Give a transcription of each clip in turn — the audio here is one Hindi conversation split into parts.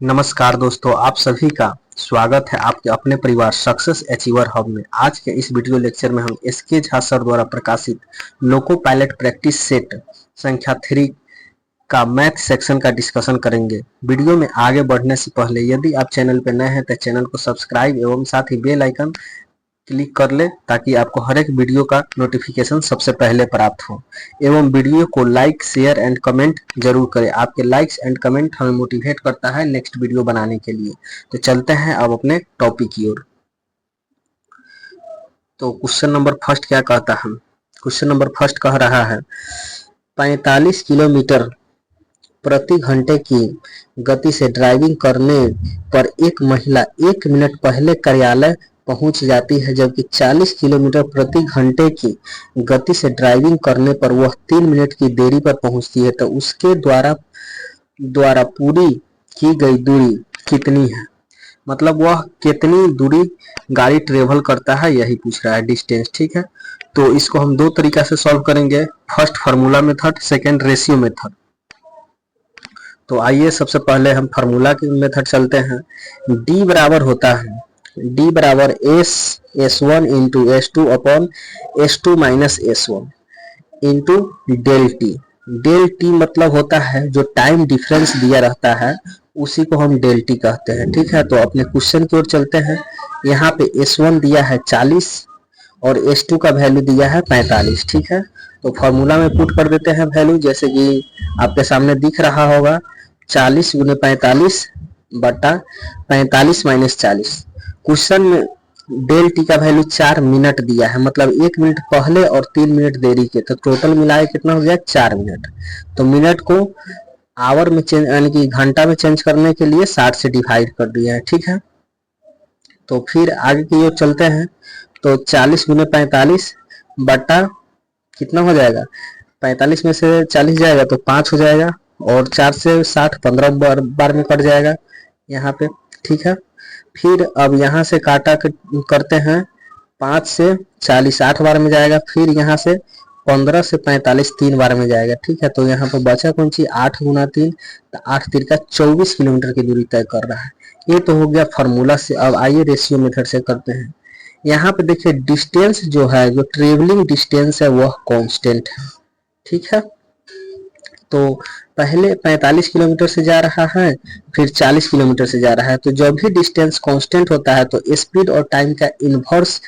नमस्कार दोस्तों, आप सभी का स्वागत है आपके अपने परिवार सक्सेस अचीवर हब में। आज के इस वीडियो लेक्चर में हम एसके झा सर द्वारा प्रकाशित लोको पायलट प्रैक्टिस सेट संख्या 3 का मैथ सेक्शन का डिस्कशन करेंगे। वीडियो में आगे बढ़ने से पहले यदि आप चैनल पर नए हैं तो चैनल को सब्सक्राइब एवं साथ ही बेल आइकन क्लिक कर ले ताकि आपको हर एक वीडियो का नोटिफिकेशन सबसे पहले प्राप्त हो। एवं वीडियो को लाइक शेयर एंड कमेंट जरूर करें। आपके लाइक्स एंड कमेंट हमें मोटिवेट करता है नेक्स्ट वीडियो बनाने के लिए। तो चलते हैं अब अपने टॉपिक की ओर। तो क्वेश्चन नंबर फर्स्ट क्या कहता है? क्वेश्चन नंबर फर्स्ट कह रहा है 45 किलोमीटर प्रति घंटे की गति से ड्राइविंग करने पर एक महिला 1 मिनट पहले कार्यालय पहुंच जाती है, जबकि 40 किलोमीटर प्रति घंटे की गति से ड्राइविंग करने पर वह 3 मिनट की देरी पर पहुंचती है। तो उसके द्वारा पूरी की गई दूरी कितनी है? मतलब वह कितनी दूरी गाड़ी ट्रेवल करता है, यही पूछ रहा है, डिस्टेंस। ठीक है, तो इसको हम दो तरीका से सॉल्व करेंगे। First formula method, second ratio method. तो आइए सबसे पहले हम फार्मूला के मेथड चलते हैं। d बराबर होता है d बराबर S1 into S2 upon S2 minus S1 into del T. Del T मतलब होता है जो टाइम डिफरेंस दिया रहता है उसी को हम डेल टी कहते हैं। ठीक है, तो अपने क्वेश्चन की ओर चलते हैं। यहाँ पे S1 दिया है 40 और S2 का वैल्यू दिया है 45। ठीक है, तो फॉर्मूला में पुट कर देते हैं वैल्यू, जैसे कि आपके सामने दिख रहा होगा 40 गुने 45 बटा 45 माइनस 40। क्वेश्चन में डेल टी का वैल्यू 4 मिनट दिया है, मतलब 1 मिनट पहले और 3 मिनट देरी के, तो टोटल मिलाए कितना हो गया 4 मिनट। तो मिनट को आवर में चेंज यानी कि घंटा में चेंज करने के लिए 60 से डिवाइड कर दिया है। ठीक है, तो फिर आगे की ओर चलते हैं। तो 40 गुने 45 बटा कितना हो जाएगा, 45 में से 40 जाएगा तो 5 हो जाएगा, और 4 से 60 15 बार में कट जाएगा यहाँ पे। ठीक है, फिर अब यहाँ से काटा करते हैं, 5 से 40 8 बार में जाएगा, फिर यहाँ से 15 से 45 3 बार में जाएगा। ठीक है, तो यहाँ पर बचा कौन सी 8 गुना 3, तो 8 तिरका 24 किलोमीटर की दूरी तय कर रहा है। ये तो हो गया फार्मूला से। अब आइए रेशियो मेथड से करते हैं। यहाँ पे देखिए डिस्टेंस जो है, जो ट्रेवलिंग डिस्टेंस है वह कांस्टेंट है। ठीक है, तो पहले 45 किलोमीटर से जा रहा है, फिर 40 किलोमीटर से जा रहा है, तो जब भी डिस्टेंस कांस्टेंट होता है तो स्पीड और टाइम का इनवर्स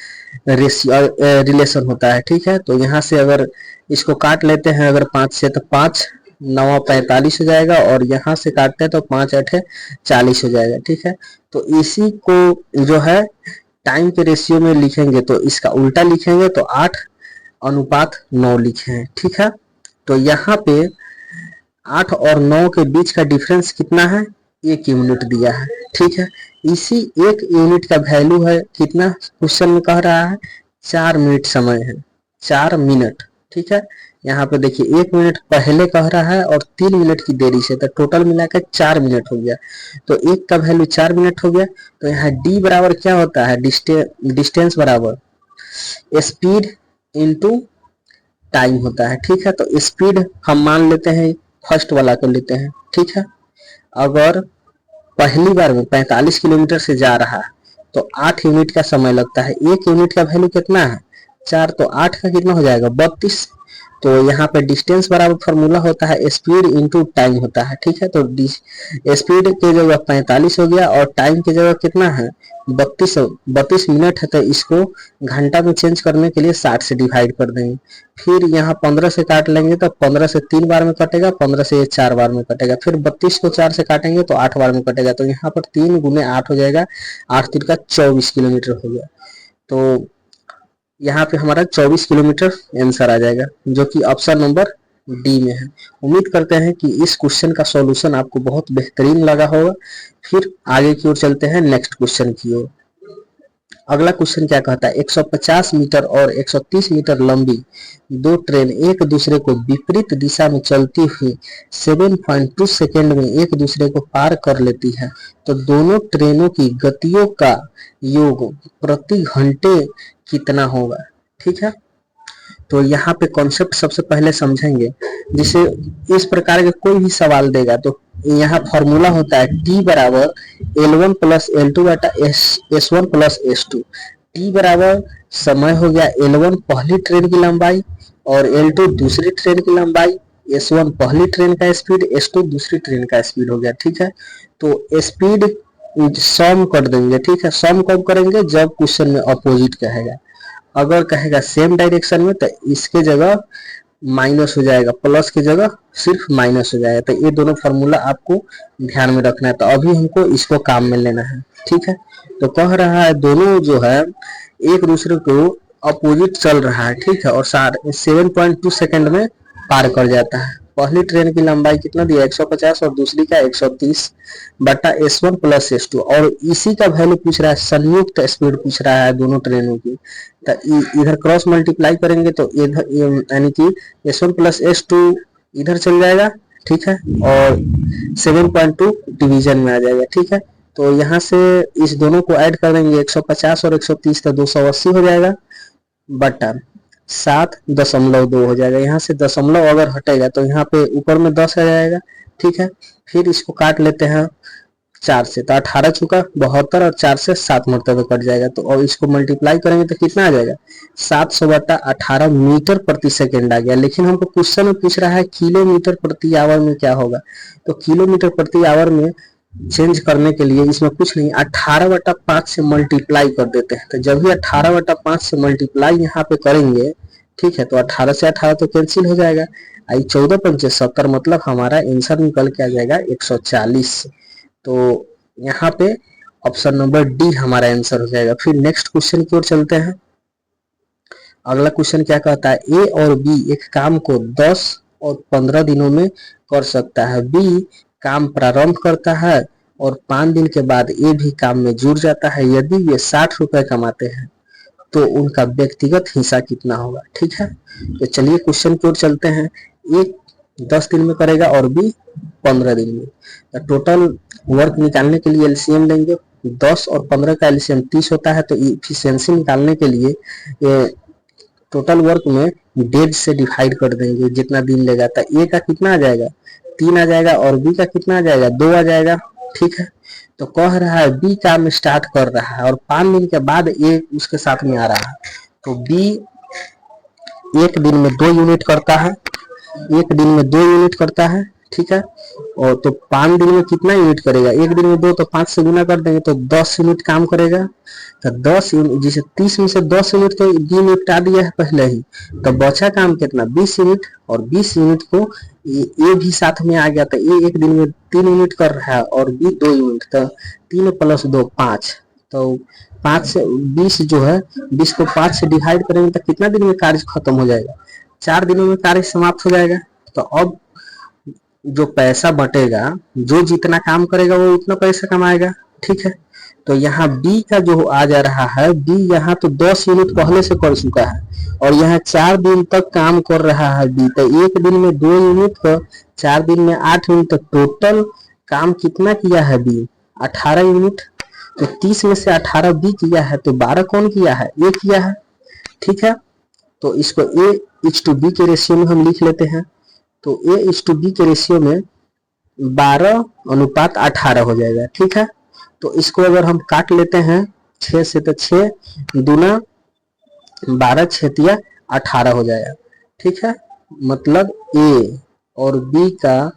रिलेशन होता है। ठीक है, तो यहाँ से अगर इसको काट लेते हैं अगर 5 से, तो 5 9 45 हो जाएगा, और यहाँ से काटते हैं तो 5 8 40 हो जाएगा। ठीक है, तो इसी को जो है टाइम के रेशियो में लिखेंगे तो इसका उल्टा लिखेंगे, तो 8:9 लिखे हैं। ठीक है, तो यहाँ पे 8 और 9 के बीच का डिफरेंस कितना है, 1 यूनिट दिया है। ठीक है, इसी 1 यूनिट का वैल्यू है कितना, क्वेश्चन में कह रहा है 4 मिनट समय है, 4 मिनट। ठीक है, यहाँ पे देखिए 1 मिनट पहले कह रहा है और 3 मिनट की देरी से, तो टोटल मिलाकर 4 मिनट हो गया। तो 1 का वैल्यू 4 मिनट हो गया। तो यहाँ डी बराबर क्या होता है, डिस्टेंस बराबर स्पीड इंटू टाइम होता है। ठीक है, तो स्पीड हम मान लेते हैं फर्स्ट वाला कर लेते हैं। ठीक है, अगर पहली बार में 45 किलोमीटर से जा रहा है तो 8 यूनिट का समय लगता है। 1 यूनिट का वैल्यू कितना है 4, तो 8 का कितना हो जाएगा 32। तो यहाँ पे डिस्टेंस बराबर फॉर्मूला होता है स्पीड इंटू टाइम होता है। ठीक है, तो स्पीड की जगह 45 हो गया और टाइम की जगह कितना है 32 मिनट है, तो इसको घंटा में चेंज करने के लिए 60 से डिवाइड कर देंगे। फिर यहाँ 15 से काट लेंगे तो 15 से 3 बार में कटेगा, 15 से 4 बार में कटेगा, फिर 32 को 4 से काटेंगे तो 8 बार में कटेगा। तो यहाँ पर 3 गुने 8 हो जाएगा, 8 तिरका 24 किलोमीटर हो गया। तो यहाँ पे हमारा 24 किलोमीटर आंसर आ जाएगा, जो कि ऑप्शन नंबर डी में है। उम्मीद करते हैं कि इस क्वेश्चन का सॉल्यूशन आपको बहुत बेहतरीन लगा होगा। फिर आगे की ओर चलते हैं नेक्स्ट क्वेश्चन की ओर। अगला क्वेश्चन क्या कहता है, 150 मीटर और 130 मीटर लंबी दो ट्रेन एक दूसरे को विपरीत दिशा में चलती हुई 7.2 सेकेंड में एक दूसरे को पार कर लेती है, तो दोनों ट्रेनों की गतियों का योग प्रति घंटे कितना होगा। ठीक है, तो यहाँ पे कॉन्सेप्ट सबसे पहले समझेंगे। जिसे इस प्रकार के कोई भी सवाल देगा तो यहाँ फॉर्मूला होता है टी बराबर L1 प्लस L2 बटा S1 प्लस S2। टी बराबर समय हो गया L1 पहली ट्रेन की लंबाई और L2 दूसरी ट्रेन की लंबाई, S1 पहली ट्रेन का स्पीड, S2 दूसरी ट्रेन का स्पीड हो गया। ठीक है, तो स्पीड सम कर देंगे। ठीक है, सम कब करेंगे, जब क्वेश्चन में अपोजिट कहेगा। अगर कहेगा सेम डायरेक्शन में तो इसके जगह माइनस हो जाएगा, प्लस की जगह सिर्फ माइनस हो जाएगा। तो ये दोनों फॉर्मूला आपको ध्यान में रखना है। तो अभी हमको इसको काम में लेना है। ठीक है, तो कह रहा है दोनों जो है एक दूसरे को अपोजिट चल रहा है। ठीक है, और 7.2 सेकंड में पार कर जाता है। पहली ट्रेन की लंबाई कितना दिया 150 और दूसरी का 130 बटा S1 प्लस S2, और इसी का वैल्यू पूछ रहा है, संयुक्त स्पीड पूछ रहा है दोनों ट्रेनों की। तो इधर क्रॉस मल्टीप्लाई करेंगे तो इधर यानी कि S1 प्लस S2 इधर चल जाएगा। ठीक है, और 7.2 डिवीजन में आ जाएगा। ठीक है, तो यहाँ से इस दोनों को ऐड कर देंगे, 150 और 130 का 280 हो जाएगा बटा 7.2 हो जाएगा। यहाँ से दशमलव अगर हटेगा तो यहाँ पे ऊपर में 10 आ जाएगा। ठीक है, फिर इसको काट लेते हैं 4 से, तो 18 चुका 72 और 4 से 7 मरतबे कट जाएगा। तो और इसको मल्टीप्लाई करेंगे तो कितना आ जाएगा 700 बटा 18 मीटर प्रति सेकेंड आ गया। लेकिन हमको क्वेश्चन में पूछ रहा है किलोमीटर प्रति आवर में क्या होगा। तो किलोमीटर प्रति आवर में चेंज करने के लिए इसमें कुछ नहीं, 18 बटा 5 से मल्टीप्लाई कर देते हैं। तो जब भी 18 बटा 5 से मल्टीप्लाई यहाँ पे करेंगे, ठीक है, तो 18 से 18 तो कैंसिल हो जाएगा। आई 14 पंचे 70, मतलब हमारा आंसर निकल के आ जाएगा 140। तो यहाँ पे ऑप्शन नंबर डी हमारा आंसर हो जाएगा। फिर नेक्स्ट क्वेश्चन की ओर चलते हैं। अगला क्वेश्चन क्या कहता है, ए और बी एक काम को 10 और 15 दिनों में कर सकता है। बी काम प्रारंभ करता है और 5 दिन के बाद ए भी काम में जुड़ जाता है। यदि वे 60 रुपए कमाते हैं तो उनका व्यक्तिगत हिस्सा कितना होगा। ठीक है, तो चलिए क्वेश्चन की ओर चलते हैं। एक 10 दिन में करेगा और बी 15 दिन में। तो टोटल वर्क निकालने के लिए एलसीएम लेंगे। 10 और 15 का एलसीएम 30 होता है। तो इफिशियंसी निकालने के लिए टोटल वर्क में 1.5 से डिवाइड कर देंगे जितना दिन लेगा। तो ए का कितना आ जाएगा 3 आ जाएगा और बी का कितना आ जाएगा 2 आ जाएगा। ठीक है, तो कह रहा है बी काम स्टार्ट कर रहा है और 5 दिन के बाद ए उसके साथ में आ रहा है। तो बी एक दिन में 2 यूनिट करता है, एक दिन में 2 यूनिट करता है। ठीक है, और तो 5 दिन में कितना यूनिट करेगा, एक दिन में 2 तो 5 से गुना कर देंगे तो 10 यूनिट काम करेगा। तो 10 यूनिट, जिसे 30 में से 10 यूनिट तो बी निपटा दिया है पहले ही, तो बचा काम कितना 20 यूनिट, और 20 यूनिट को ए भी साथ में आ गया। तो ए एक दिन में 3 यूनिट कर रहा है और बी 2 यूनिट, तो 3 + 2 5। तो 5 से 20 जो है 20 को 5 से डिवाइड करेंगे तो कितना दिन में कार्य खत्म हो जाएगा, 4 दिनों में कार्य समाप्त हो जाएगा। तो अब जो पैसा बटेगा, जो जितना काम करेगा वो उतना पैसा कमाएगा। ठीक है, तो यहाँ बी का जो आ जा रहा है, बी यहाँ तो 10 यूनिट पहले से कर चुका है और यहाँ 4 दिन तक काम कर रहा है बी। तो एक दिन में 2 यूनिट का 4 दिन में 8 यूनिट, तो टोटल काम कितना किया है बी 18 यूनिट। तो 30 में से 18 बी किया है तो 12 कौन किया है, ए किया है। ठीक है, तो इसको A:B के रेशियो में हम लिख लेते हैं। तो A:B के रेशियो में 12:18 हो जाएगा। ठीक है, तो इसको अगर हम काट लेते हैं 6 से, तो 6 दूना 12 6 18 हो जाएगा। ठीक है, मतलब ए और बी का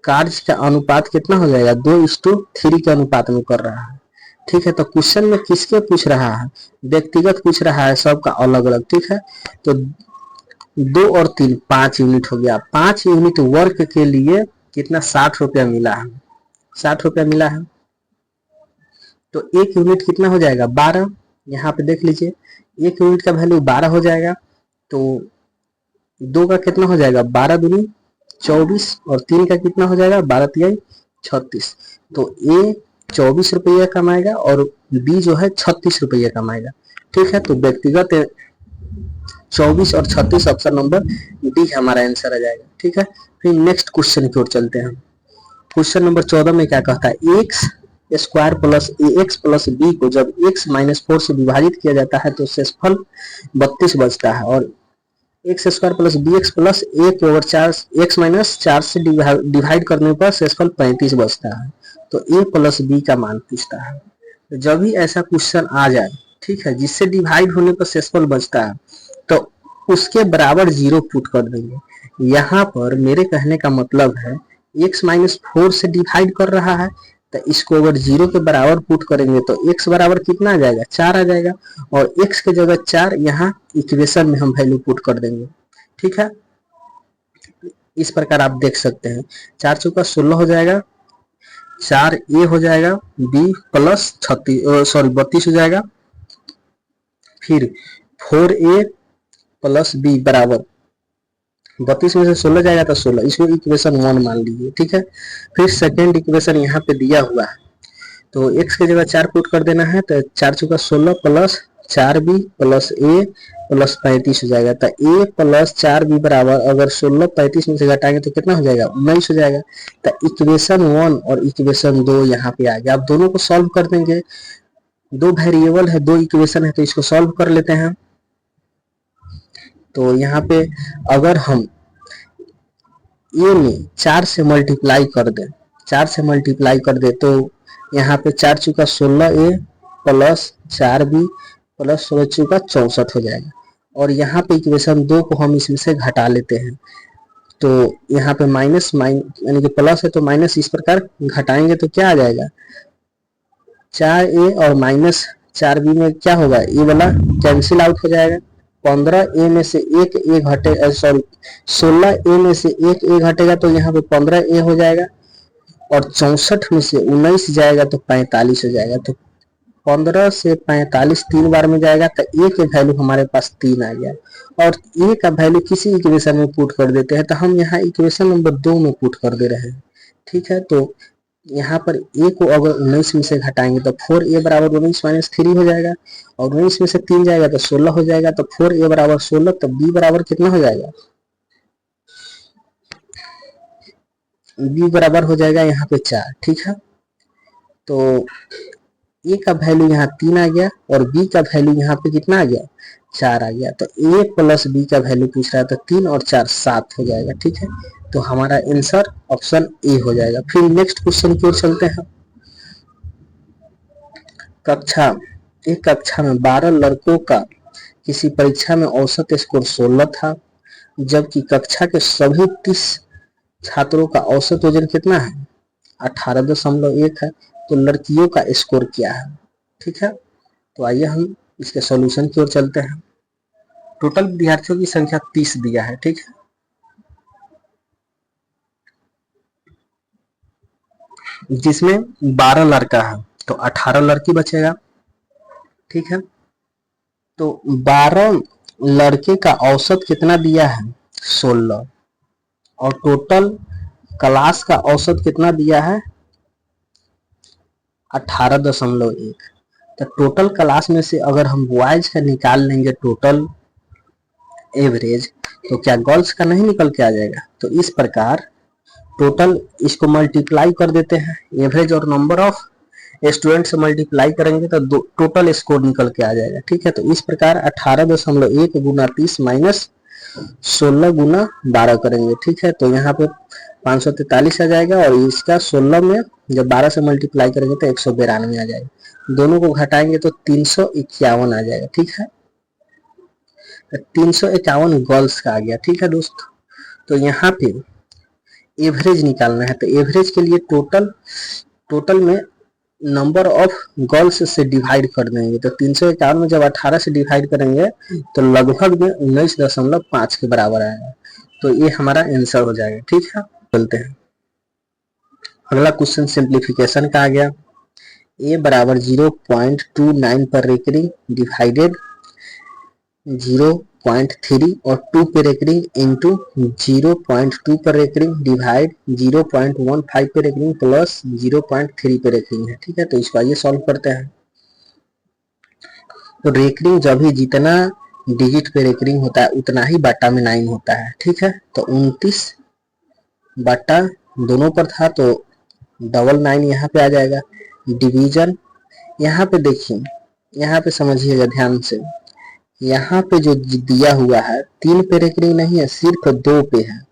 कार्य का अनुपात कितना हो जाएगा 2:3 के अनुपात में कर रहा है। ठीक है, तो क्वेश्चन में किसके पूछ रहा है, व्यक्तिगत पूछ रहा है, सबका अलग अलग। ठीक है, तो 2 और 3 5 यूनिट हो गया। 5 यूनिट वर्क के लिए कितना 60 रुपया मिला है, 60 रुपया मिला है। तो 1 यूनिट कितना हो जाएगा 12, यहाँ पे देख लीजिए 1 यूनिट का वैल्यू 12 हो जाएगा। तो 2 का कितना हो जाएगा 12 दूनी 24 और 3 का कितना हो जाएगा 12 तिहाई 36। तो ए 24 रुपया कमाएगा और बी जो है 36 रुपया कमाएगा। ठीक है, तो व्यक्तिगत 24 और 36 ऑप्शन नंबर डी हमारा आंसर आ जाएगा। ठीक है, फिर नेक्स्ट क्वेश्चन की ओर चलते हैं। क्वेश्चन नंबर 14 में क्या कहता है, x square plus ax plus B को जब x - 4 से विभाजित किया जाता है तो शेषफल 32 बचता है। और x square plus B x plus एक ओवर चार एक्स माइनस चार से डिवाइड करने पर शेषफल 35 बचता है। तो ए प्लस बी का मान पूछता है। तो जब भी ऐसा क्वेश्चन आ जाए, ठीक है, जिससे डिवाइड होने पर शेषफल बचता है, तो उसके बराबर जीरो पुट कर देंगे। यहाँ पर मेरे कहने का मतलब है x माइनस 4 से डिवाइड कर रहा है, तो इसको अगर जीरो के बराबर पुट करेंगे तो x बराबर कितना आ जाएगा, 4 आ जाएगा, और x के जगह 4 यहाँ इक्वेशन में हम वैल्यू पुट कर देंगे। ठीक है, इस प्रकार आप देख सकते हैं 4 चौका 16 हो जाएगा, 4a हो जाएगा, b प्लस 32 हो जाएगा, फिर 4a प्लस b बराबर 32 में से 16 जाएगा तो 16, इसको इक्वेशन 1 मान लीजिए। ठीक है, फिर सेकेंड इक्वेशन यहाँ पे दिया हुआ है, तो x की जगह 4 पुट कर देना है, तो 4 चौका 16 plus 4b plus a plus 35 हो जाएगा। तो a प्लस 4b बराबर अगर 16 35 में से घटाएंगे तो कितना हो जाएगा, 19 हो जाएगा। तो इक्वेशन 1 और इक्वेशन 2 यहाँ पे आ गया। अब दोनों को सॉल्व कर देंगे, दो वेरिएबल है, दो इक्वेशन है, तो इसको सॉल्व कर लेते हैं। तो यहाँ पे अगर हम ए में 4 से मल्टीप्लाई कर दे, 4 से मल्टीप्लाई कर दे तो यहाँ पे 4 चौका 16a प्लस 4b प्लस 16 चौका 64 हो जाएगा। और यहाँ पे इक्वेशन 2 को हम इसमें से घटा लेते हैं, तो यहाँ पे माइनस यानी कि प्लस है तो माइनस इस प्रकार घटाएंगे तो क्या आ जाएगा, 4a और माइनस 4b में क्या होगा, ये वाला कैंसिल आउट हो जाएगा। 15a में से एक ए घटे, सॉरी 16a में से एक ए घटेगा तो यहाँ पे 15a हो जाएगा, और 64 में से 19 जाएगा तो 45 हो जाएगा। तो 15 से 45 3 बार में जाएगा, तो ए के वैल्यू हमारे पास 3 आ गया, और ए का वैल्यू किसी इक्वेशन में पुट कर देते हैं, तो हम यहाँ इक्वेशन नंबर 2 में पुट कर दे रहे हैं। ठीक है, तो यहाँ पर a को अगर 19 में से घटाएंगे तो 4a बराबर 19 माइनस 3 हो जाएगा, और 19 में से 3 जाएगा तो 16 हो जाएगा, तो 4a बराबर 16, तो b बराबर कितना हो जाएगा, b बराबर हो जाएगा यहाँ पे 4। ठीक है, तो a का वैल्यू यहाँ 3 आ गया और b का वैल्यू यहाँ पे कितना आ गया, 4 आ गया। तो a प्लस b का वैल्यू पूछ रहा है, तो 3 और 4 7 हो जाएगा। ठीक है, तो हमारा आंसर ऑप्शन ए हो जाएगा। फिर नेक्स्ट क्वेश्चन की ओर चलते हैं। एक कक्षा में 12 लड़कों का किसी परीक्षा में औसत स्कोर 16 था, जबकि कक्षा के सभी 30 छात्रों का औसत वजन कितना है, 18.1 है। तो लड़कियों का स्कोर क्या है। ठीक है, तो आइए हम इसके सॉल्यूशन की ओर चलते हैं। टोटल विद्यार्थियों की संख्या 30 दिया है। ठीक है, जिसमें 12 लड़का है तो 18 लड़की बचेगा। ठीक है, तो 12 लड़के का औसत कितना दिया है, 16, और टोटल क्लास का औसत कितना दिया है, 18.1। तो टोटल क्लास में से अगर हम बॉयज का निकाल लेंगे टोटल एवरेज, तो क्या गर्ल्स का नहीं निकल के आ जाएगा। तो इस प्रकार टोटल इसको मल्टीप्लाई कर देते हैं, एवरेज और नंबर ऑफ स्टूडेंट से मल्टीप्लाई करेंगे तो टोटल स्कोर निकल के आ जाएगा। ठीक है, तो इस प्रकार 18.1 गुना 30 माइनस 16 गुना 12 करेंगे। ठीक है, तो यहाँ पे 543 आ जाएगा, और इसका 16 में जब 12 से मल्टीप्लाई करेंगे तो 192 आ जाएगा। दोनों को घटाएंगे तो 351 आ जाएगा। ठीक है, 351 गर्ल्स का आ गया। ठीक है दोस्त, तो यहाँ पे एवरेज निकालना है, तो एवरेज के लिए टोटल में नंबर ऑफ गर्ल्स से डिवाइड कर देंगे। तो 351 में जब 18 से डिवाइड करेंगे तो लगभग में 19.5 के बराबर आएगा। तो ये हमारा आंसर हो जाएगा। ठीक है, चलते हैं अगला क्वेश्चन सिंप्लीफिकेशन का आ गया। a बराबर 0.29 पर रेकरिंग डिवाइडेड 0.3 और 2 पे रेकरिंग इंटू 0.2 पर रेकरिंग डिवाइड 0.15 पे रेकरिंग प्लस 0.3 पे रेकरिंग है। ठीक है, तो इसको आइए सॉल्व करते हैं। तो रेकरिंग जब भी जितना डिजिट पे रेकरिंग होता है उतना ही बाटा में 9 होता है। ठीक है, तो 29 बाटा दोनों पर था तो डबल 9 यहाँ पे आ जाएगा। डिवीजन यहाँ पे देखिए, यहाँ पे समझिएगा ध्यान से, यहाँ पे जो दिया हुआ है 3 पे रेकरिंग नहीं है, सिर्फ 2 पे है।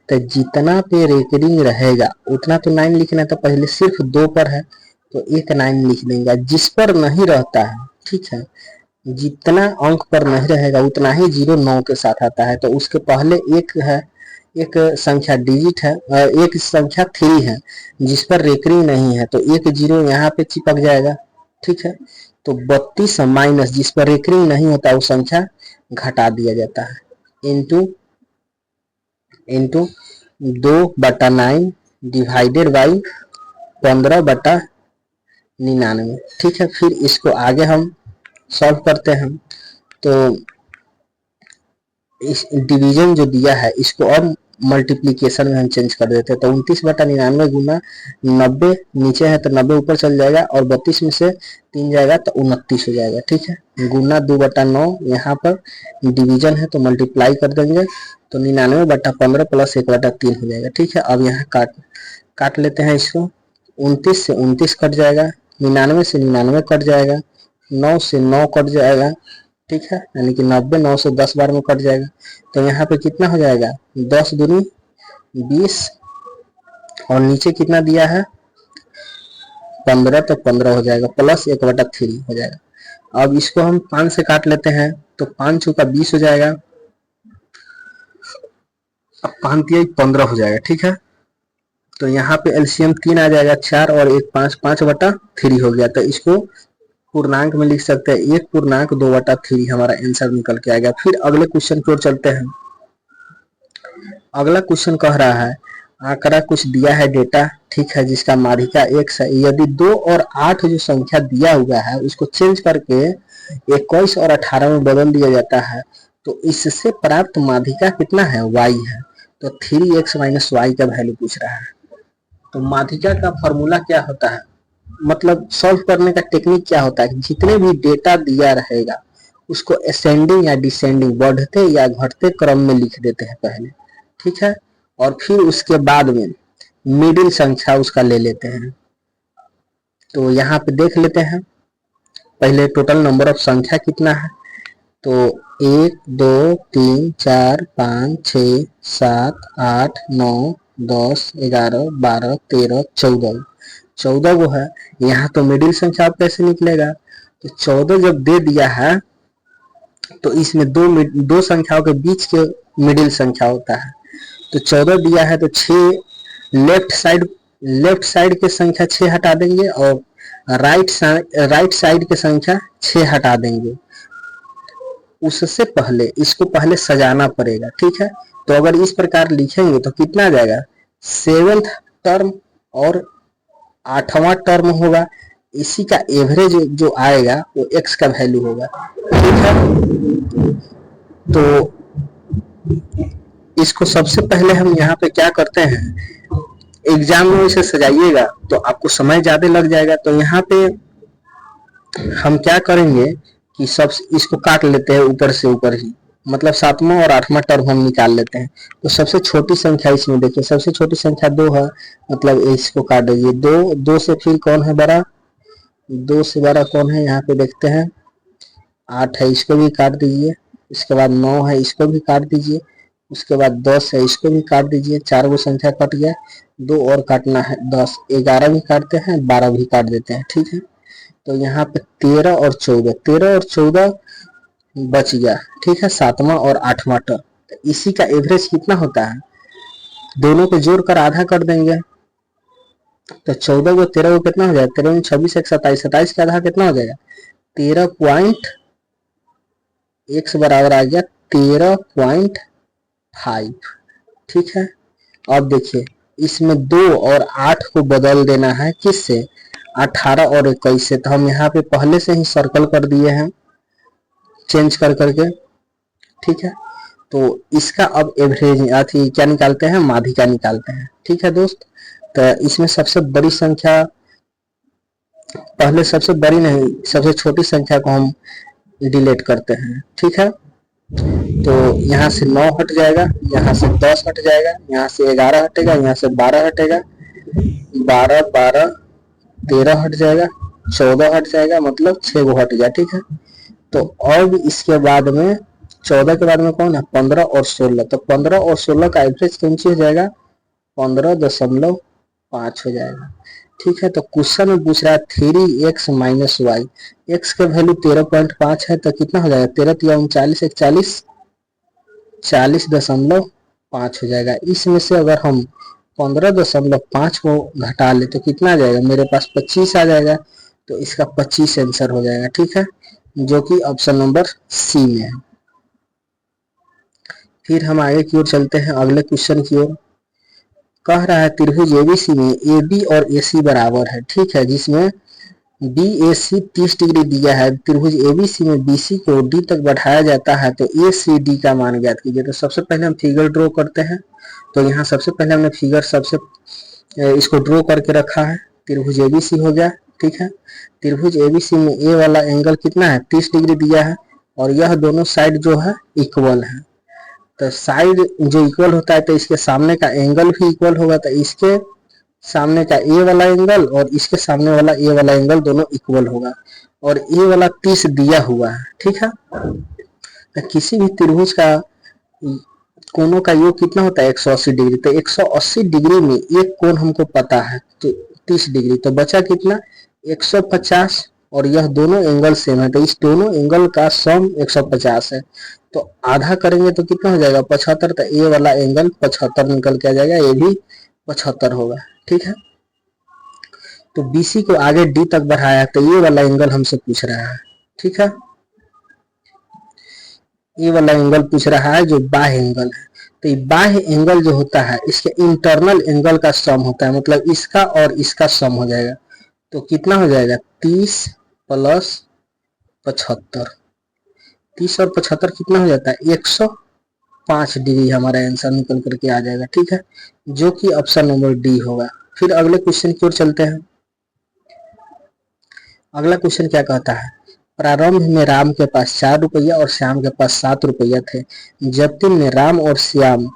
तो जितना पे रेकरिंग रहेगा उतना तो 9 लिखना है, तो पहले सिर्फ 2 पर है तो एक 9 लिख देंगे। जिस पर नहीं रहता है, ठीक है, जितना अंक पर नहीं रहेगा उतना ही 0 9 के साथ आता है, तो उसके पहले एक है, एक संख्या डिजिट है, एक संख्या 3 है जिस पर रेकरिंग नहीं है, तो एक 0 यहाँ पे चिपक जाएगा, ठीक है। तो 32 माइनस जिस पर रेकरिंग नहीं होता वो संख्या घटा दिया जाता है, इंटू 2/9 डिवाइडेड बाई 15/99, ठीक है। फिर इसको आगे हम सॉल्व करते हैं, तो इस डिवीजन जो दिया है इसको और मल्टीप्लीकेशन में हम चेंज कर देते हैं, तो 29/99 गुना 90 नीचे है तो 90 ऊपर चल जाएगा, और 32 में से 3 जाएगा तो 29 हो जाएगा, ठीक है। गुना 2/9 यहाँ पर डिवीजन है तो मल्टीप्लाई कर देंगे, तो 99/15 प्लस 1/3 हो जाएगा, ठीक है। अब यहाँ काट लेते हैं इसको, 29 से 29 कट जाएगा, 99 से 99 कट जाएगा, 9 से 9 कट जाएगा, ठीक है, यानी कि 90 9 से 10 बार में कट जाएगा, तो यहाँ पे कितना हो जाएगा 10 दूनी 20, और नीचे कितना दिया है 15, तो 15 हो जाएगा, प्लस 1/3 हो जाएगा। अब इसको हम 5 से काट लेते हैं, तो 5 चौका 20 हो जाएगा, अब 5 तिया 15 हो जाएगा, ठीक है। तो यहाँ पे एलसीएम 3 आ जाएगा, 4 और 1 5, 5/3 हो गया, तो इसको पूर्णांक में लिख सकते हैं 1/2/3 हमारा आंसर निकल के आएगा। फिर अगले क्वेश्चन की ओर चलते हैं। अगला क्वेश्चन कह रहा है आंकड़ा कुछ दिया है डेटा, ठीक है, जिसका माध्यिका x है, यदि 2 और 8 जो संख्या दिया हुआ है उसको चेंज करके 21 और 18 में बदल दिया जाता है, तो इससे प्राप्त माध्यिका कितना है y है, तो 3x - y का वैल्यू पूछ रहा है। तो माध्यिका का फॉर्मूला क्या होता है, मतलब सॉल्व करने का टेक्निक क्या होता है, जितने भी डेटा दिया रहेगा उसको असेंडिंग या डिसेंडिंग, बढ़ते या घटते क्रम में लिख देते हैं पहले, ठीक है, और फिर उसके बाद में मिडिल संख्या उसका ले लेते हैं। तो यहाँ पे देख लेते हैं पहले टोटल नंबर ऑफ संख्या कितना है, तो 1 2 3 4 5 6 7 8 9 10 11 12 13 14 वो है। यहाँ तो मिडिल संख्या आप कैसे निकलेगा, तो 14 जब दे दिया है तो इसमें दो संख्याओं के बीच के मिडिल संख्या होता है, तो 14 दिया है तो 6 लेफ्ट साइड के संख्या 6 हटा देंगे, और राइट साइड के संख्या 6 हटा देंगे। उससे पहले इसको पहले सजाना पड़ेगा, ठीक है। तो अगर इस प्रकार लिखेंगे तो कितना आ जाएगा, 7th टर्म और 8वां टर्म होगा, इसी का एवरेज जो आएगा वो x का वैल्यू होगा, ठीक है। तो इसको सबसे पहले हम यहाँ पे क्या करते हैं, एग्जाम में इसे सजाइएगा तो आपको समय ज्यादा लग जाएगा, तो यहाँ पे हम क्या करेंगे कि सब इसको काट लेते हैं ऊपर से ऊपर ही, मतलब 7वां और 8वां टर्म हम निकाल लेते हैं। तो सबसे छोटी संख्या इसमें देखिए, सबसे छोटी संख्या 2 है, मतलब इसको काट दीजिए, 2 से फिर कौन है बड़ा, 2 से बड़ा कौन है, यहाँ पे देखते हैं 8 है, इसको भी काट दीजिए, इसके बाद 9 है, इसको भी काट दीजिए, उसके बाद 10 है, इसको भी काट दीजिए, 4 गो संख्या कट गया, 2 और काटना है 10, 11 भी काटते हैं, 12 भी काट देते हैं, ठीक है। तो यहाँ पे 13 और 14 बच गया, ठीक है, 7वां और 8वां टर्म। तो इसी का एवरेज कितना होता है, दोनों को जोड़कर आधा कर देंगे, तो 14 को 13 को कितना हो जाएगा, 13 26 1 27, 27 का आधा कितना हो जाएगा 13.x बराबर आ गया 13.5, ठीक है। अब देखिए इसमें 2 और 8 को बदल देना है किससे, 18 और 21 से, तो हम यहाँ पे पहले से ही सर्कल कर दिए हैं चेंज कर करके, ठीक है। तो इसका अब एवरेज क्या निकालते हैं, माध्यिका निकालते हैं, ठीक है दोस्त। तो इसमें सबसे बड़ी संख्या, पहले सबसे बड़ी नहीं सबसे छोटी संख्या को हम डिलीट करते हैं, ठीक है। तो यहाँ से 9 हट जाएगा, यहाँ से 10 हट जाएगा, यहाँ से 11 हटेगा, यहाँ से 12 हटेगा, 12 12 13 हट जाएगा, 14 हट जाएगा, मतलब 6 गो हट गया, ठीक है। तो अब इसके बाद में 14 के बाद में कौन है 15 और 16, तो 15 और 16 का एवरेज कौन सी हो जाएगा 15.5 हो जाएगा। ठीक है, तो क्वेश्चन में पूछ रहा है 3x माइनस वाई, एक्स का वैल्यू 13.5 है तो कितना हो जाएगा 13 या 39 41 40.5 हो जाएगा। इसमें से अगर हम 15.5 को घटा ले तो कितना आ जाएगा, मेरे पास 25 आ जाएगा, तो इसका 25 आंसर हो जाएगा। ठीक है, जो कि ऑप्शन नंबर सी में है। फिर हम आगे की ओर चलते हैं अगले क्वेश्चन की ओर। कह रहा है त्रिभुज एबीसी में ए बी और ए सी बराबर है। ठीक है, जिसमें बी ए सी 30 डिग्री दिया है, त्रिभुज एबीसी में बीसी को डी तक बढ़ाया जाता है, तो ए सी डी का मान ज्ञात कीजिए। तो सबसे पहले हम फिगर ड्रॉ करते हैं। तो यहाँ सबसे पहले हमने फिगर इसको ड्रॉ करके रखा है। त्रिभुज एबीसी हो गया। ठीक है, त्रिभुज एबीसी में ए वाला एंगल कितना है 30 डिग्री दिया है, और यह दोनों साइड जो है इक्वल है। तो साइड जो इक्वल होता है तो इसके सामने का एंगल भी इक्वल होगा, तो इसके सामने का ए वाला एंगल और इसके सामने वाला ए वाला एंगल दोनों इक्वल होगा, और ए वाला 30 दिया हुआ है। ठीक है, तो किसी भी त्रिभुज का कोणों का योग कितना होता है 180 डिग्री, तो 180 डिग्री में एक कोण हमको पता है तो 30 डिग्री, तो बचा कितना 150, और यह दोनों एंगल सेम है, तो इस दोनों एंगल का सम 150 है, तो आधा करेंगे तो कितना हो जाएगा 75, तो ए वाला एंगल 75 निकल के आ जाएगा, ये भी 75 होगा। ठीक है, तो बीसी को आगे डी तक बढ़ाया, तो ये वाला एंगल हमसे पूछ रहा है। ठीक है, ये वाला एंगल पूछ रहा है जो बाह्य एंगल है, तो ये बाह्य एंगल जो होता है इसके इंटरनल एंगल का सम होता है, मतलब इसका और इसका सम हो जाएगा, तो कितना हो जाएगा 30 प्लस 75, 30 और 75 कितना हो जाता है 105 डिग्री, हमारा आंसर निकल करके आ जाएगा। ठीक है, जो कि ऑप्शन नंबर डी होगा। फिर अगले क्वेश्चन की ओर चलते हैं। अगला क्वेश्चन क्या कहता है, प्रारंभ में राम के पास 4 रुपया और श्याम के पास 7 रुपया थे, जतिन ने राम और श्याम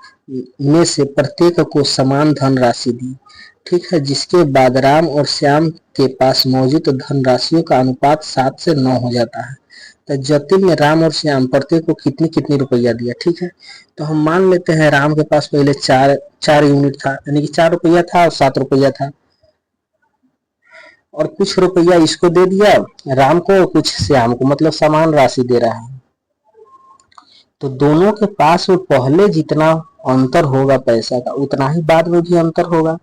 में से प्रत्येक को समान धनराशि दी। ठीक है, जिसके बाद राम और श्याम के पास मौजूद धनराशियों का अनुपात 7 से 9 हो जाता है, तो जतिन ने राम और श्याम प्रत्येक को कितनी कितनी रुपया दिया। ठीक है, तो हम मान लेते हैं राम के पास पहले 4 यूनिट था, यानी कि 4 रुपया था और 7 रुपया था, और कुछ रुपया इसको दे दिया राम को और कुछ श्याम को, मतलब समान राशि दे रहा है। तो दोनों के पास में पहले जितना अंतर होगा पैसा का उतना ही बाद में भी अंतर होगा,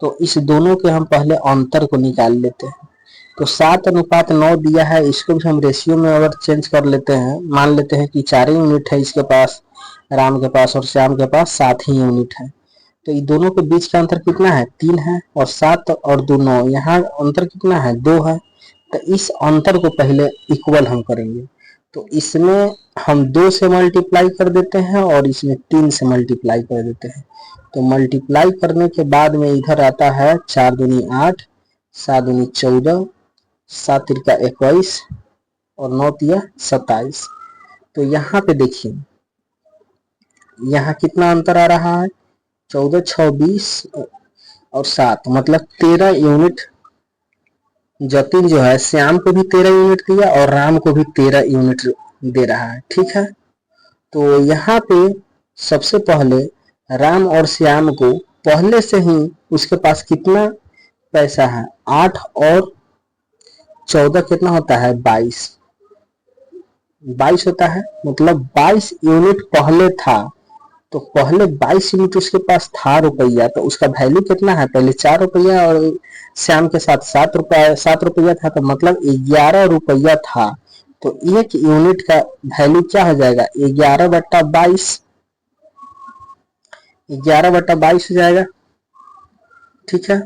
तो इस दोनों के हम पहले अंतर को निकाल लेते हैं। तो 7:9 दिया है, इसको भी हम रेशियो में अगर चेंज कर लेते हैं, मान लेते हैं कि 4 यूनिट है इसके पास, राम के पास, और श्याम के पास 7 ही यूनिट है, तो इन दोनों के बीच का अंतर कितना है 3 है, और 7 और 2 9, यहाँ अंतर कितना है 2 है, तो इस अंतर को पहले इक्वल हम करेंगे, तो इसमें हम 2 से मल्टीप्लाई कर देते हैं और इसमें 3 से मल्टीप्लाई कर देते हैं, तो मल्टीप्लाई करने के बाद में इधर आता है 4 दूनी 8, 7 दूनी 14, 7 तिरका 21 और 9 तिया 27। तो यहाँ पे देखिए यहाँ कितना अंतर आ रहा है 14, 26 और 7, मतलब 13 यूनिट। जतिन जो है श्याम को भी 13 यूनिट दिया और राम को भी 13 यूनिट दे रहा है। ठीक है, तो यहाँ पे सबसे पहले राम और श्याम को पहले से ही उसके पास कितना पैसा है 8 और 14 कितना होता है 22 होता है, मतलब 22 यूनिट पहले था, तो पहले 22 यूनिट उसके पास था रुपया, तो उसका वैल्यू कितना है पहले 4 रुपया और श्याम के साथ 7 रुपया था, तो मतलब 11 रुपया था, तो 1 यूनिट का वैल्यू क्या हो जाएगा 11/22, 11/22 हो जाएगा। ठीक है,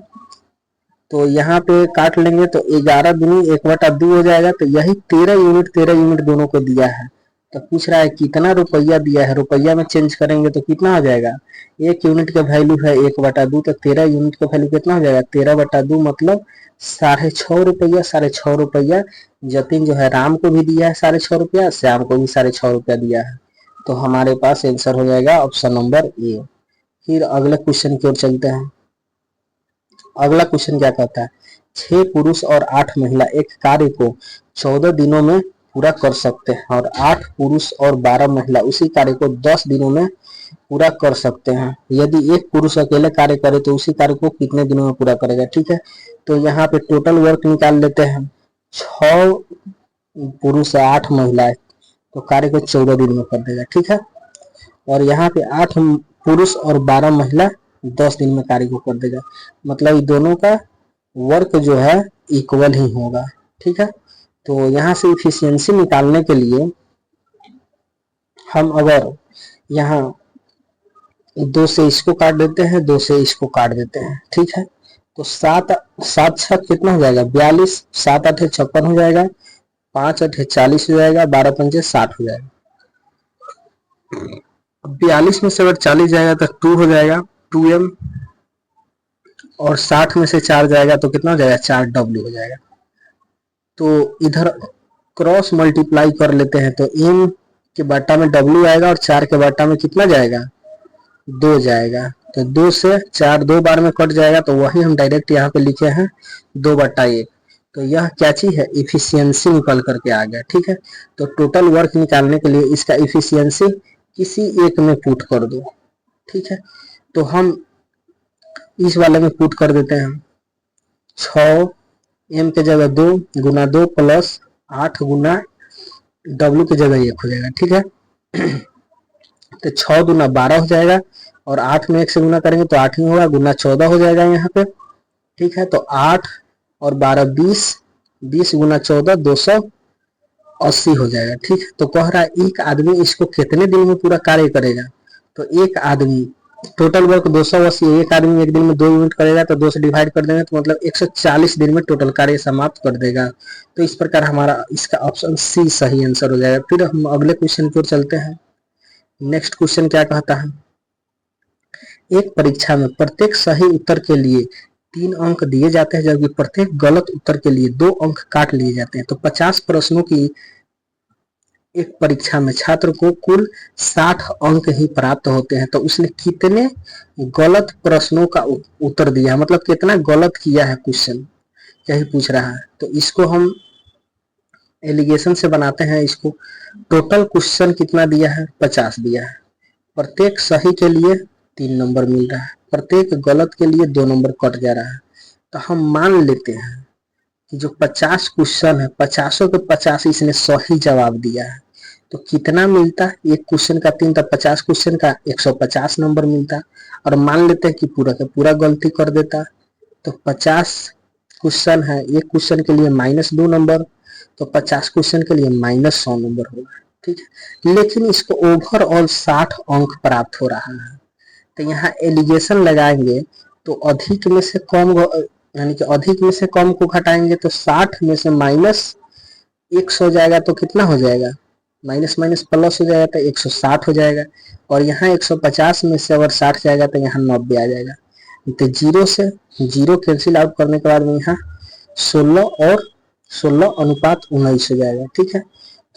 तो यहाँ पे काट लेंगे तो 11 दूनी 1/2 हो जाएगा, तो यही 13 यूनिट दोनों को दिया है, तो पूछ रहा है कितना रुपया दिया है, रुपया में चेंज करेंगे तो कितना हो जाएगा 1 यूनिट का वैल्यू है 1/2, तो 13 यूनिट का वैल्यू कितना हो जाएगा 13/2, मतलब 6.5 रुपया, 6.5 रुपया जतिन जो है राम को भी दिया है 6.5 रुपया, श्याम को भी 6.5 रुपया दिया है, तो हमारे पास आंसर हो जाएगा ऑप्शन नंबर ए। फिर अगले क्वेश्चन की ओर चलते हैं। अगला क्वेश्चन क्या कहता है 6 पुरुष और 8 महिला एक कार्य को 14 दिनों में पूरा कर सकते हैं और 8 पुरुष और 12 महिला उसी कार्य को 10 दिनों में पूरा कर सकते हैं। यदि एक पुरुष अकेले कार्य करे तो उसी कार्य को कितने दिनों में पूरा करेगा। ठीक है, तो यहाँ पे टोटल वर्क निकाल लेते हैं। 6 पुरुष है 8 महिलाएं, तो कार्य को 14 दिन में कर देगा। ठीक है, और यहाँ पे 8 पुरुष और 12 महिला 10 दिन में कार्य को कर देगा। मतलब दोनों का वर्क जो है इक्वल ही होगा। ठीक है, तो यहाँ से इफिशियंसी निकालने के लिए हम अगर यहाँ 2 से इसको काट देते हैं, 2 से इसको काट देते हैं। ठीक है, तो 7 7 छक कितना हो जाएगा 42, 7 8 56 हो जाएगा, 5 8 40 हो जाएगा, 12 पंजे 60 हो जाएगा। 42 में से अगर 40 जाएगा तो 2 हो जाएगा 2m, और 60 में से 4 जाएगा तो कितना हो जाएगा 4w हो जाएगा। तो इधर क्रॉस मल्टीप्लाई कर लेते हैं, तो m के बट्टा में w आएगा और 4 के बट्टा में कितना जाएगा 2 जाएगा। तो 2 से 4 2 बार में कट जाएगा, तो वही हम डायरेक्ट यहाँ पे लिखे हैं 2/1। तो यह क्या चीज है, इफिशियंसी निकल करके आ गया। ठीक है, तो टोटल वर्क निकालने के लिए इसका इफिशियंसी किसी एक में पुट कर दो। ठीक है, तो हम इस वाले में पुट कर देते हैं 6 m के जगह 2 गुना 2 प्लस 8 गुना w की जगह 1 हो जाएगा। ठीक है, तो 6 दूना 12 हो जाएगा, और 8 में 1 से गुना करेंगे तो 8 ही होगा, गुना 14 हो जाएगा यहाँ पे। ठीक है, तो 8 और 12 20, 20 गुना 14 280 हो जाएगा। ठीक है, तो कह रहा है एक आदमी इसको कितने दिन में पूरा कार्य करेगा। तो एक आदमी टोटल वर्क 280, एक आदमी एक दिन में 2 यूनिट करेगा, तो 2 से डिवाइड कर देंगे तो मतलब 140 दिन में टोटल कार्य समाप्त कर देगा। तो इस प्रकार हमारा इसका ऑप्शन सी सही आंसर हो जाएगा। फिर हम अगले क्वेश्चन की ओर चलते हैं। नेक्स्ट क्वेश्चन क्या कहता है, एक परीक्षा में प्रत्येक सही उत्तर के लिए 3 अंक दिए जाते हैं, जबकि प्रत्येक गलत उत्तर के लिए 2 अंक काट लिए जाते हैं। तो 50 प्रश्नों की एक परीक्षा में छात्र को कुल 60 अंक ही प्राप्त होते हैं, तो उसने कितने गलत प्रश्नों का उत्तर दिया, मतलब कितना गलत किया है क्वेश्चन, यही पूछ रहा है। तो इसको हम एलिगेशन से बनाते हैं। इसको टोटल क्वेश्चन कितना दिया है 50 दिया है, प्रत्येक सही के लिए 3 नंबर मिल रहा है, प्रत्येक गलत के लिए 2 नंबर कट जा रहा है। तो हम मान लेते हैं कि जो 50 क्वेश्चन है 50 के 50 इसने सही जवाब दिया है, तो कितना मिलता है, एक क्वेश्चन का 3, तो 50 क्वेश्चन का 150 नंबर मिलता। और मान लेते हैं कि पूरा का पूरा गलती कर देता, तो 50 क्वेश्चन है, एक क्वेश्चन के लिए -2 नंबर, तो 50 क्वेश्चन के लिए -100 नंबर होगा। ठीक है, लेकिन इसको ओवरऑल 60 अंक प्राप्त हो रहा है। तो यहाँ एलिगेशन लगाएंगे तो अधिक में से कम, यानी कि अधिक में से कम को घटाएंगे तो 60 में से -100 हो जाएगा, तो कितना हो जाएगा माइनस माइनस प्लस हो जाएगा, तो 160 हो जाएगा। और यहाँ 150 में से अगर 60 जाएगा तो यहाँ 90 आ जाएगा। तो 0 से 0 कैंसिल आउट करने के बाद में यहाँ 16 और 16:19 हो जाएगा। ठीक है,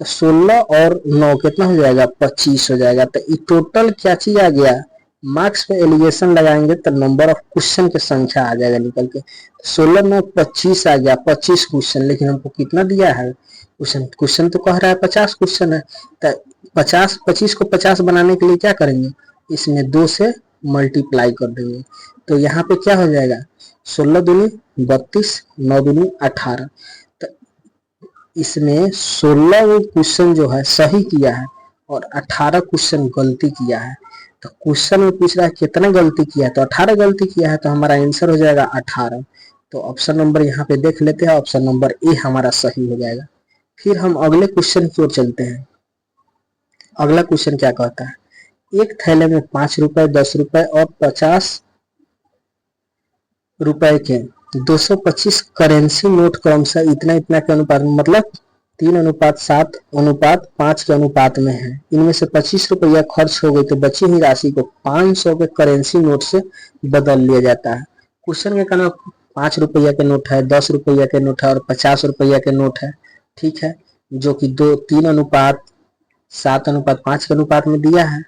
तो 16 और 9 कितना हो जाएगा 25 हो जाएगा। तो ये टोटल क्या चीज आ गया, मार्क्स पे एलिगेशन लगाएंगे तो नंबर ऑफ क्वेश्चन की संख्या आ जाएगा निकल के। 16 में 25 आ गया, 25 क्वेश्चन, लेकिन हमको कितना दिया है क्वेश्चन तो कह रहा है 50 क्वेश्चन है। तो 25 को 50 बनाने के लिए क्या करेंगे, इसमें 2 से मल्टीप्लाई कर देंगे। तो यहाँ पे क्या हो जाएगा 16 दूनी 32, 9 दूनी 18। तो इसमें 16 क्वेश्चन जो है सही किया है और 18 क्वेश्चन गलती किया है। तो क्वेश्चन में पूछ रहा है कितना गलती किया है, तो 18 गलती किया है, तो हमारा आंसर हो जाएगा 18। तो ऑप्शन नंबर यहाँ पे देख लेते हैं, ऑप्शन नंबर ए हमारा सही हो जाएगा। फिर हम अगले क्वेश्चन की ओर चलते हैं। अगला क्वेश्चन क्या कहता है, एक थैले में 5 रुपए, 10 रुपए और 50 रुपए के 225 करेंसी नोट क्रमशः इतना इतना के अनुपात, मतलब 3:7:5 के अनुपात में है। इनमें से 25 रुपया खर्च हो गई, तो बची हुई राशि को 500 के करेंसी नोट से बदल लिया जाता है। क्वेश्चन के कहना 5 रुपया के नोट है, 10 रुपया के नोट है और 50 रुपया के नोट है। ठीक है, जो कि 3:7:5 के अनुपात में दिया है।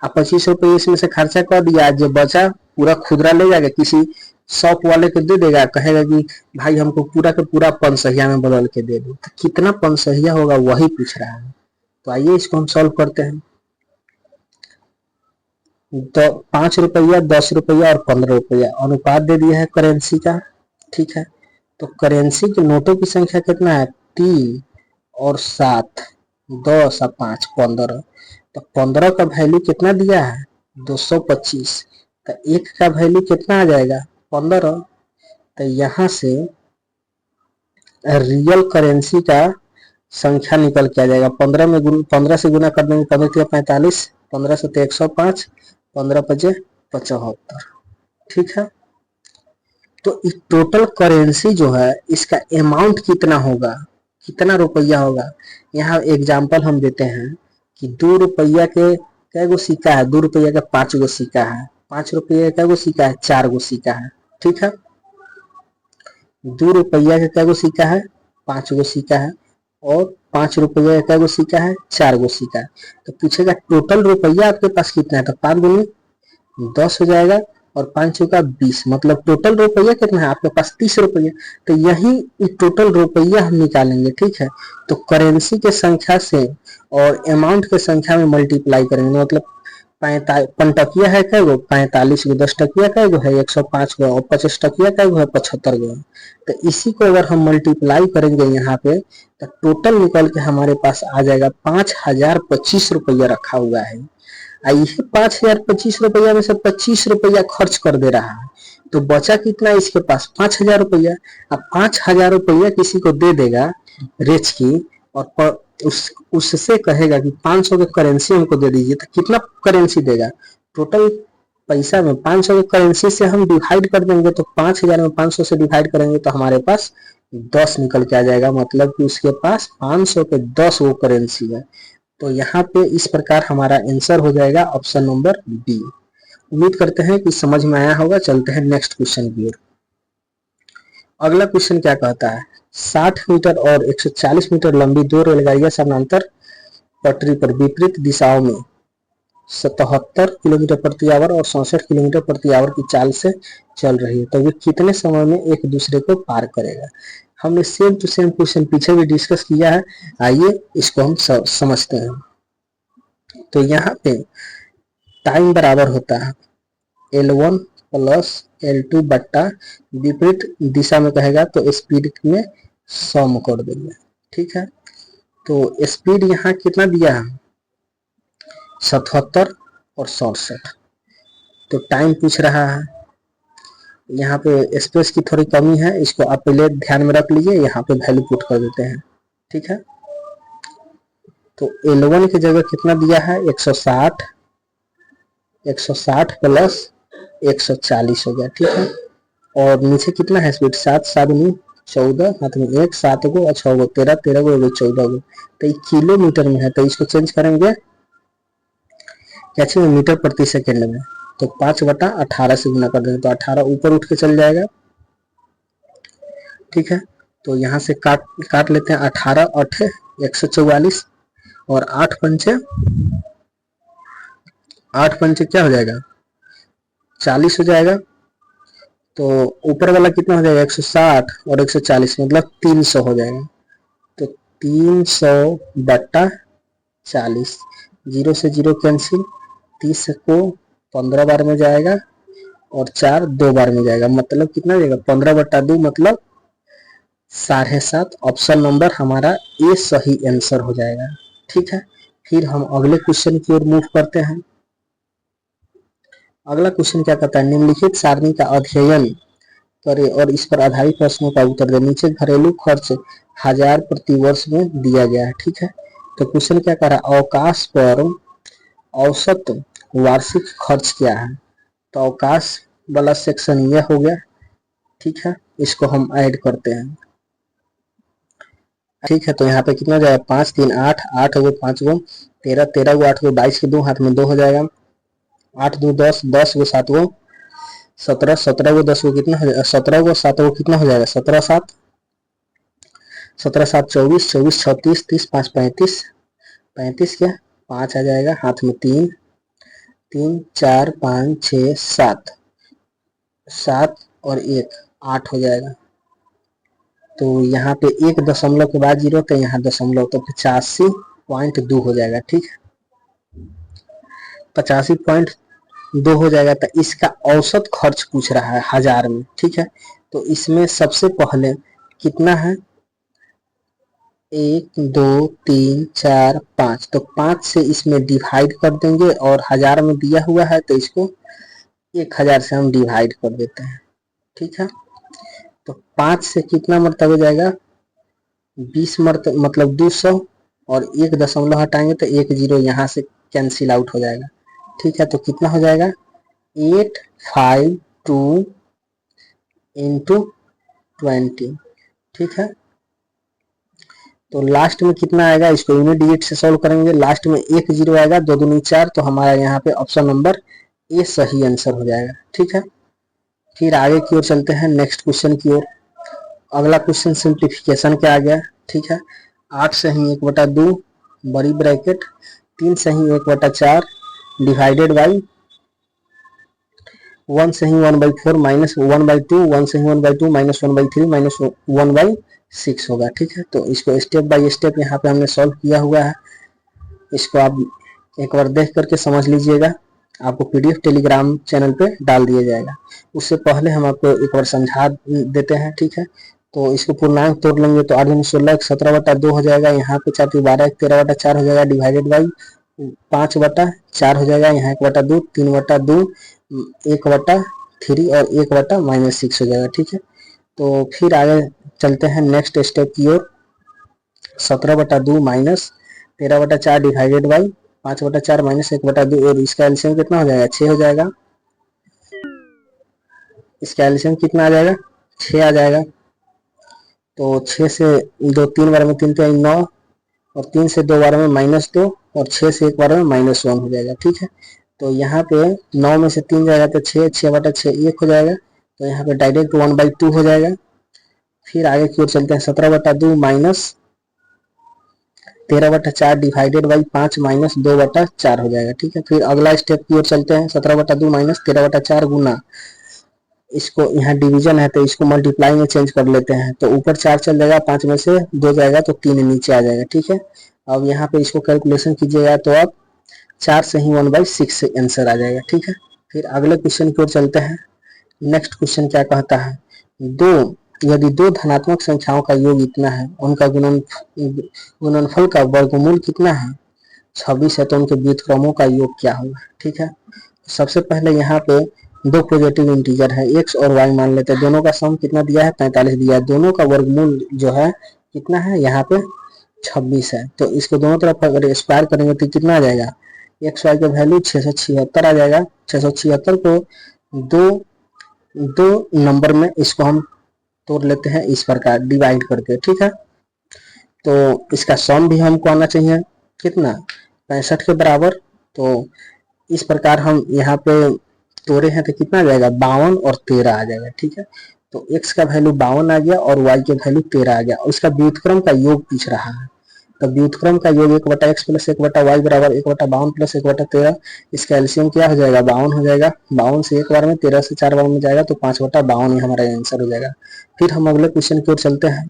अब 25 रुपये इसमें से खर्चा कर दिया, जो बचा पूरा खुदरा ले जाएगा, किसी शॉप वाले को दे देगा, कहेगा कि भाई हमको पूरा का पूरा पंचसहिया में बदल के दे दो, तो कितना पंचसहिया होगा वही पूछ रहा है। तो आइए इसको हम सॉल्व करते हैं। तो 5 रुपया, 10 रुपया और 15 रुपया अनुपात दे दिया है करेंसी का। ठीक है, तो करेंसी के नोटों की संख्या कितना है, 3 और 7, 10 और 5, 15। तो 15 का वैल्यू कितना दिया है, 225। तो 1 का वैल्यू कितना आ जाएगा, 15। तो यहाँ से रियल करेंसी का संख्या निकल के आ जाएगा। 15 से गुना कर देंगे, 15 45, 15 से 105, 15 पचे 75। ठीक है, तो इस टोटल करेंसी जो है इसका अमाउंट कितना होगा, कितना रुपया होगा। यहाँ एग्जाम्पल हम देते हैं कि 2 रुपया के कै गो सिक्का है, 2 रुपया का 5 गो सिक्का है, 5 रुपया का कै गो सिक्का है, 4 गो सिक्का है। ठीक है, 2 रुपया का कै गो सिक्का है, 5 गो सिक्का है, और 5 रुपया का कै गो सिक्का है, 4 गो सिक्का है। तो पूछेगा टोटल रुपया आपके पास कितना है, तो 5 दूनी 10 हो जाएगा, और 5 का 20, मतलब टोटल रुपया कितना है आपके पास, 30 रुपया। तो यही टोटल रुपया हम निकालेंगे। ठीक है, तो करेंसी के संख्या से और अमाउंट के संख्या में मल्टीप्लाई करेंगे, मतलब 5 है कै गो, 45 गो, 10 टकिया कै गो है, 105 गो, और 50 टकिया कै गो है, 75 गो। तो इसी को अगर हम मल्टीप्लाई करेंगे यहाँ पे, तो टोटल निकल के हमारे पास आ जाएगा 5025 रुपया रखा हुआ है। ये 5025 रुपया में से 25 रुपया खर्च कर दे रहा है, तो बचा कितना इसके पास, 5000 रुपया। अब 5000 रुपया किसी को दे देगा रेच की, और उससे कहेगा कि 500 के करेंसी हमको दे दीजिए, तो कितना करेंसी देगा, टोटल पैसा में 500 के करेंसी से हम डिवाइड कर देंगे, तो 5000 में 500 से डिवाइड करेंगे तो हमारे पास 10 निकल के आ जाएगा, मतलब कि उसके पास 500 के 10 वो करेंसी है। तो यहाँ पे इस प्रकार हमारा आंसर हो जाएगा ऑप्शन नंबर बी। उम्मीद करते हैं कि समझ में आया होगा। चलते हैं नेक्स्ट क्वेश्चन की ओर। अगला क्वेश्चन क्या कहता है, 60 मीटर और 140 मीटर लंबी 2 रेलगाड़ियां समानांतर पटरी पर विपरीत दिशाओं में 77 किलोमीटर प्रति आवर और 67 किलोमीटर प्रति आवर की चाल से चल रही है, तो वे कितने समय में एक दूसरे को पार करेगा। हमने सेम टू सेम क्वेश्चन पीछे भी डिस्कस किया है, आइए इसको हम समझते हैं। तो यहाँ पे टाइम बराबर होता है L1 प्लस L2 बट्टा विपरीत दिशा में कहेगा तो स्पीड में सम कर देंगे। ठीक है, तो स्पीड यहाँ कितना दिया है, 77 और 67। तो टाइम पूछ रहा है, यहाँ पे स्पेस की थोड़ी कमी है, इसको आप पहले ध्यान में रख लीजिए, यहाँ पे वैल्यू पुट कर देते हैं। ठीक है, तो L1 की जगह कितना दिया है, 160, 160 प्लस 140 हो गया। ठीक है, और नीचे कितना है स्पीड, 7, 7 दूनी 14, हाथ में 1, 7 गो और 6 गो 13, 13 गो 14 गो। तो ये किलोमीटर में है, तो इसको चेंज करेंगे क्या, मीटर प्रति सेकेंड में, तो 5/18 से गुना कर देंगे, तो 18 ऊपर उठ के चल जाएगा। ठीक है, तो यहाँ से काट लेते हैं, 18 8 144, और 8 पंचे क्या हो जाएगा, 40 हो जाएगा। तो ऊपर वाला कितना हो जाएगा, 160 और 140, मतलब 300 हो जाएगा। तो 300/40, 0 से 0 कैंसिल, 30 को 15 बार में जाएगा, और 4 2 बार में जाएगा, मतलब कितना जाएगा, 15/2, मतलब 7.5। ऑप्शन नंबर हमारा ए सही आंसर हो जाएगा। ठीक है, फिर हम अगले क्वेश्चन की ओर मूव करते हैं। अगला क्वेश्चन क्या कहता है, निम्नलिखित सारणी का अध्ययन करे और इस पर आधारित प्रश्नों का उत्तर दे। नीचे घरेलू खर्च 1000 प्रति वर्ष में दिया गया है। ठीक है, तो क्वेश्चन क्या कह रहा है, अवकाश पर औसत वार्षिक खर्च क्या है। तो अवकाश वाला सेक्शन यह हो गया। ठीक है, इसको हम ऐड करते हैं। ठीक है, तो यहाँ पे कितना हो जाएगा, 5 3 8, 8 गो 5 गो 13, 13 गो 8 गो 22 के 2 हाथ में 2 हो जाएगा, 8 2 10, 10 गो 7 गो 17, 17 गो 10 गो कितना हो जाएगा, 17 गो 7 गो कितना हो जाएगा, 17 7, 17 7 24, 24 36, 30 5 35, 35 क्या 5 आ जाएगा, हाथ में 3 3 4 5 6 7, 7 और 1 8 हो जाएगा। तो यहाँ पे 1 दशमलव के बाद 0 तो यहाँ दशमलव, तो 85.2 हो जाएगा। ठीक है, 85.2 हो जाएगा। तो इसका औसत खर्च पूछ रहा है हजार में। ठीक है, तो इसमें सबसे पहले कितना है, 1 2 3 4 5, तो 5 से इसमें डिवाइड कर देंगे और हजार में दिया हुआ है तो इसको 1000 से हम डिवाइड कर देते हैं। ठीक है, तो 5 से कितना मरतबा जाएगा, 20 मरतबा, मतलब 200, और 1 दशमलव हटाएंगे तो 1 0 यहाँ से कैंसिल आउट हो जाएगा। ठीक है, तो कितना हो जाएगा, 852 इंटू 20। ठीक है, तो लास्ट में कितना आएगा, इसको यूनिट डिजिट से सॉल्व करेंगे, लास्ट में 1 0 आएगा, 2 दूनी 4, तो हमारा यहाँ पे ऑप्शन नंबर ए सही आंसर हो जाएगा। ठीक है, फिर आगे की ओर चलते हैं, नेक्स्ट क्वेश्चन की ओर। अगला क्वेश्चन सिंप्लीफिकेशन का आ गया। ठीक है, 8 सही 1/2 बड़ी ब्रैकेट 3 सही 1/4 डिवाइडेड बाई 1 सही 1/4 माइनस 1/2, 1 सही 1/2 माइनस 1/3 माइनस 1/6 होगा। ठीक है, तो इसको स्टेप बाय स्टेप यहाँ पे हमने सॉल्व किया हुआ है, इसको आप एक बार देख करके समझ लीजिएगा, आपको पीडीएफ टेलीग्राम चैनल पे डाल दिया जाएगा। उससे पहले हम आपको एक बार समझा देते हैं। ठीक है, तो इसको पूर्णांक तोड़ लेंगे तो 8 दूनी 16 17/2 हो जाएगा, यहाँ पे 4 12 13/4 हो जाएगा, डिवाइडेड बाई 5/4 हो जाएगा, यहाँ 1/2 3/2 1/3 और 1/-6 हो जाएगा। ठीक है, तो फिर आगे चलते हैं नेक्स्ट स्टेप की ओर। 17/2 माइनस 13/4 डिवाइडेड बाई 5/4 माइनस 1/2, और इसका एलसीएम कितना हो जाएगा, 6 हो जाएगा। इसका एलसीएम कितना आ जाएगा, 6 आ जाएगा। तो 6 से 2 3 बार में 3 तो 9, और 3 से 2 बार में -2, और 6 से 1 बार में -1 हो जाएगा। ठीक है, तो यहाँ पे 9 में से 3 जाएगा तो 6, 6/6 1 हो जाएगा, तो यहाँ पे डायरेक्ट 1/2 हो जाएगा। फिर आगे की ओर चलते हैं, 17/2 माइनस 13/4 डिवाइडेड बाई 5 माइनस 2/4 हो जाएगा। ठीक है, फिर अगला स्टेप की ओर चलते हैं, 17/2 माइनस 13/4 गुना, इसको यहाँ डिवीजन है तो इसको मल्टीप्लाई में चेंज कर लेते हैं, तो ऊपर 4 चल जाएगा, 5 में से 2 जाएगा तो 3 नीचे आ जाएगा। ठीक है, अब यहाँ पे इसको कैलकुलेशन कीजिएगा तो आप 4 से ही 1/6 से आंसर आ जाएगा। ठीक है, फिर अगले क्वेश्चन की ओर चलते हैं। नेक्स्ट क्वेश्चन क्या कहता है, यदि दो धनात्मक संख्याओं का योग इतना है, उनका गुणनफल का वर्गमूल कितना है, 26 है, तो उनके व्युत्क्रमों का योग क्या होगा। ठीक है, सबसे पहले यहाँ पे दो पॉजिटिव इंटीजर है x और y मान लेते हैं, दोनों का सम कितना दिया है, 45 दिया है, दोनों का वर्गमूल जो है कितना है, यहाँ पे 26 है, तो इसको दोनों तरफ अगर स्क्वायर करेंगे तो कितना आ जाएगा, एक्स वाई का वैल्यू 676 आ जाएगा। 676 को दो नंबर में इसको हम तोड़ लेते हैं इस प्रकार डिवाइड करके। ठीक है, तो इसका सम भी हमको आना चाहिए कितना, 65 के बराबर। तो इस प्रकार हम यहाँ पे तोड़े हैं तो कितना आ जाएगा, 52 और 13 आ जाएगा। ठीक है, तो x का वैल्यू 52 आ गया और y के वैल्यू 13 आ गया, और इसका व्युत्क्रम का योग पूछ रहा है, तो व्युत्क्रम का योग 1/x प्लस 1/y बराबर 1/52 प्लस 1/13, इसका एलसीएम क्या हो जाएगा, 52 हो जाएगा। 52 से एक बार में, 13 से 4 बार में जाएगा तो 5/52 ही हमारा आंसर हो जाएगा। फिर हम अगले क्वेश्चन की ओर चलते हैं।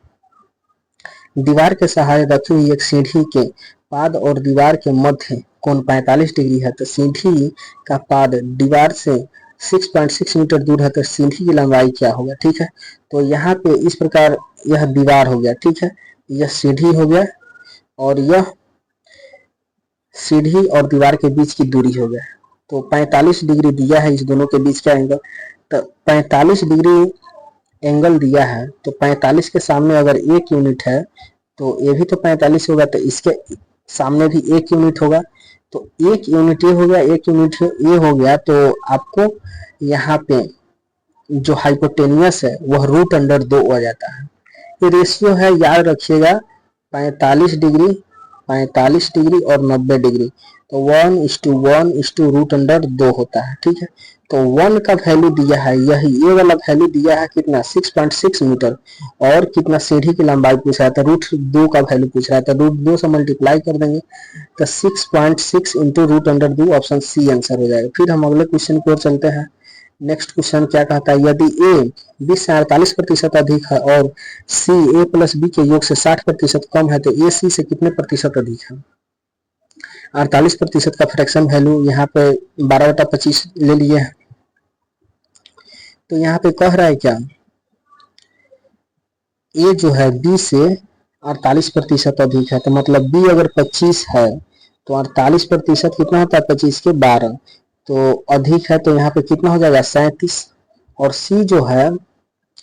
दीवार के सहारे रखी हुई एक सीढ़ी के पाद और दीवार के मध्य कोण 45 डिग्री है, तो सीढ़ी का पाद दीवार से 6.6 मीटर दूर है, तो सीढ़ी की लंबाई क्या होगा। ठीक है, तो यहाँ पे इस प्रकार यह दीवार हो गया। ठीक है, यह सीढ़ी हो गया, और यह सीढ़ी और दीवार के बीच की दूरी हो गया, तो 45 डिग्री दिया है इस दोनों के बीच का एंगल, तो 45 डिग्री एंगल दिया है, तो 45 के सामने अगर 1 यूनिट है तो ये भी तो 45 होगा, तो इसके सामने भी 1 यूनिट होगा, तो 1 यूनिट ये हो गया, 1 यूनिट ये हो गया, तो आपको यहाँ पे जो हाइपोटेनियस है वह √2 आ जाता है। ये रेशियो है, याद रखिएगा, 45 डिग्री 45 डिग्री और 90 डिग्री, तो 1:1:√2 होता है। ठीक है, तो 1 का वैल्यू दिया है, यही ये वाला वैल्यू दिया है कितना, 6.6 मीटर, और कितना सीढ़ी की लंबाई पूछ रहा था, √2 का वैल्यू पूछ रहा था, √2 से मल्टीप्लाई कर देंगे तो 6.6 इंटू √2, ऑप्शन सी आंसर हो जाएगा। फिर हम अगले क्वेश्चन की ओर चलते हैं। नेक्स्ट क्वेश्चन क्या कहता है, यदि ए 20 से 48% अधिक है और सी ए प्लस बी के योग से 60% कम है तो ए सी से कितने प्रतिशत अधिक है। 48% का फ्रैक्शन वैल्यू यहाँ पे 12/25 ले लिए है। तो यहाँ पे कह रहा है क्या, ए जो है बी से 48% अधिक है, तो मतलब बी अगर 25 है तो 48% कितना होता है, 25 के 12, तो अधिक है तो यहाँ पे कितना हो जाएगा 37। और सी जो है,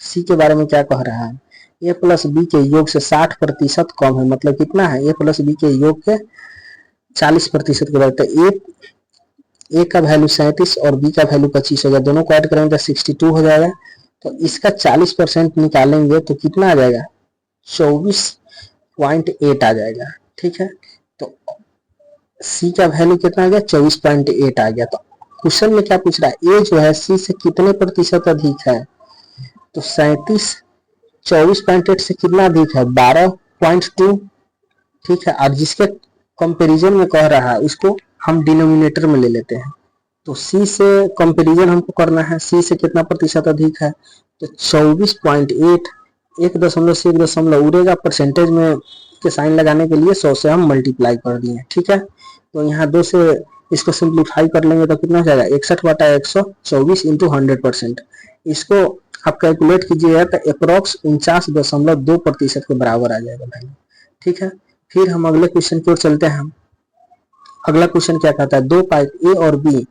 सी के बारे में क्या कह रहा है, ए प्लस बी के योग से 60% कम है, मतलब कितना है, ए प्लस बी के योग के 40% के बराबर। तो ए का वैल्यू 37 और बी का वैल्यू 25 हो गया, दोनों को ऐड करेंगे तो 62 हो जाएगा। तो इसका 40% निकालेंगे तो कितना आ जाएगा, 24.8 आ जाएगा। ठीक है, तो सी का वैल्यू कितना आ गया, 24.8 आ गया। तो क्वेश्चन में क्या पूछ रहा है, ए जो है सी से कितने प्रतिशत अधिक है, तो 37 24.8 से कितना अधिक है, 12.2। ठीक है, और जिसके कंपैरिजन में कह रहा है उसको हम डिनोमिनेटर में ले लेते हैं। तो सी से कंपैरिजन हमको करना है, सी से कितना प्रतिशत अधिक है, तो 24.8, 1 दशमलव से 1 दशमलव उड़ेगा, परसेंटेज में के साइन लगाने के लिए 100 से हम मल्टीप्लाई कर दिए। ठीक है, तो यहाँ 2 से इसको सिंप्लीफाई कर लेंगे तो कितना हो जाएगा, 61/124 इंटू 100%। इसको आप कैलकुलेट कीजिएगा तो अप्रोक्स 49.2% के बराबर आ जाएगा वैल्यू। ठीक है, फिर हम अगले क्वेश्चन की ओर चलते हैं। अगला क्वेश्चन क्या कहता है, दो पाइप ए और बी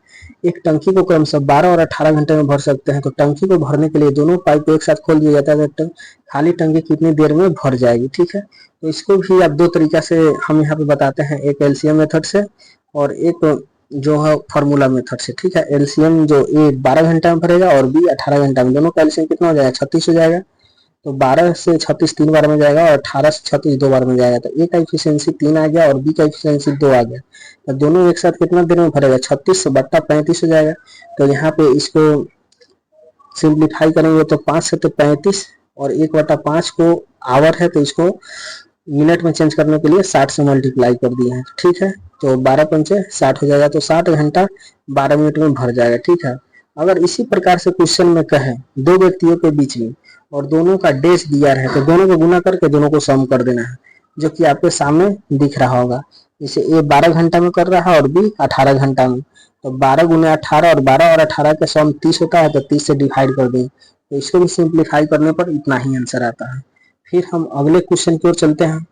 एक टंकी को क्रमशः 12 और 18 घंटे में भर सकते हैं, तो टंकी को भरने के लिए दोनों पाइप एक साथ खोल दिया जाता है तो खाली टंकी कितनी देर में भर जाएगी। ठीक है, तो इसको भी आप दो तरीका से हम यहाँ पे बताते हैं, एक एलसीएम मेथड से और एक जो है फार्मूला मेथड से। ठीक है, एलसीएम जो ए 12 घंटा में भरेगा और बी 18 घंटा में, दोनों का एलसीएम कितना हो जाएगा, 36 हो जाएगा। तो 12 से 36 3 बार में जाएगा और 18 से 36 2 बार में जाएगा, तो ए का एफिशिएंसी 3 आ गया और बी का एफिशिएंसी 2 आ गया। तो दोनों एक साथ कितना देर में भरेगा, 36/35 हो जाएगा। तो यहाँ पे इसको सिंप्लीफाई करेंगे तो 5 से तो 35 और 1/5 को आवर है तो इसको मिनट में चेंज करने के लिए 60 से मल्टीप्लाई कर दिए हैं। ठीक है, तो 12 पंचे 60 हो जाएगा, तो 60 घंटा 12 मिनट में भर जाएगा। ठीक है, अगर इसी प्रकार से क्वेश्चन में कहें दो व्यक्तियों के बीच में और दोनों का डेज दिया है तो दोनों को गुना करके दोनों को सम कर देना है, जो कि आपके सामने दिख रहा होगा। जैसे ए 12 घंटा में कर रहा है और बी 18 घंटा में, तो 12 गुने 18 और 12 और 18 का सम 30 होता है, तो 30 से डिवाइड कर दें तो इसको भी सिंप्लीफाई करने पर इतना ही आंसर आता है। फिर हम अगले क्वेश्चन की ओर चलते हैं।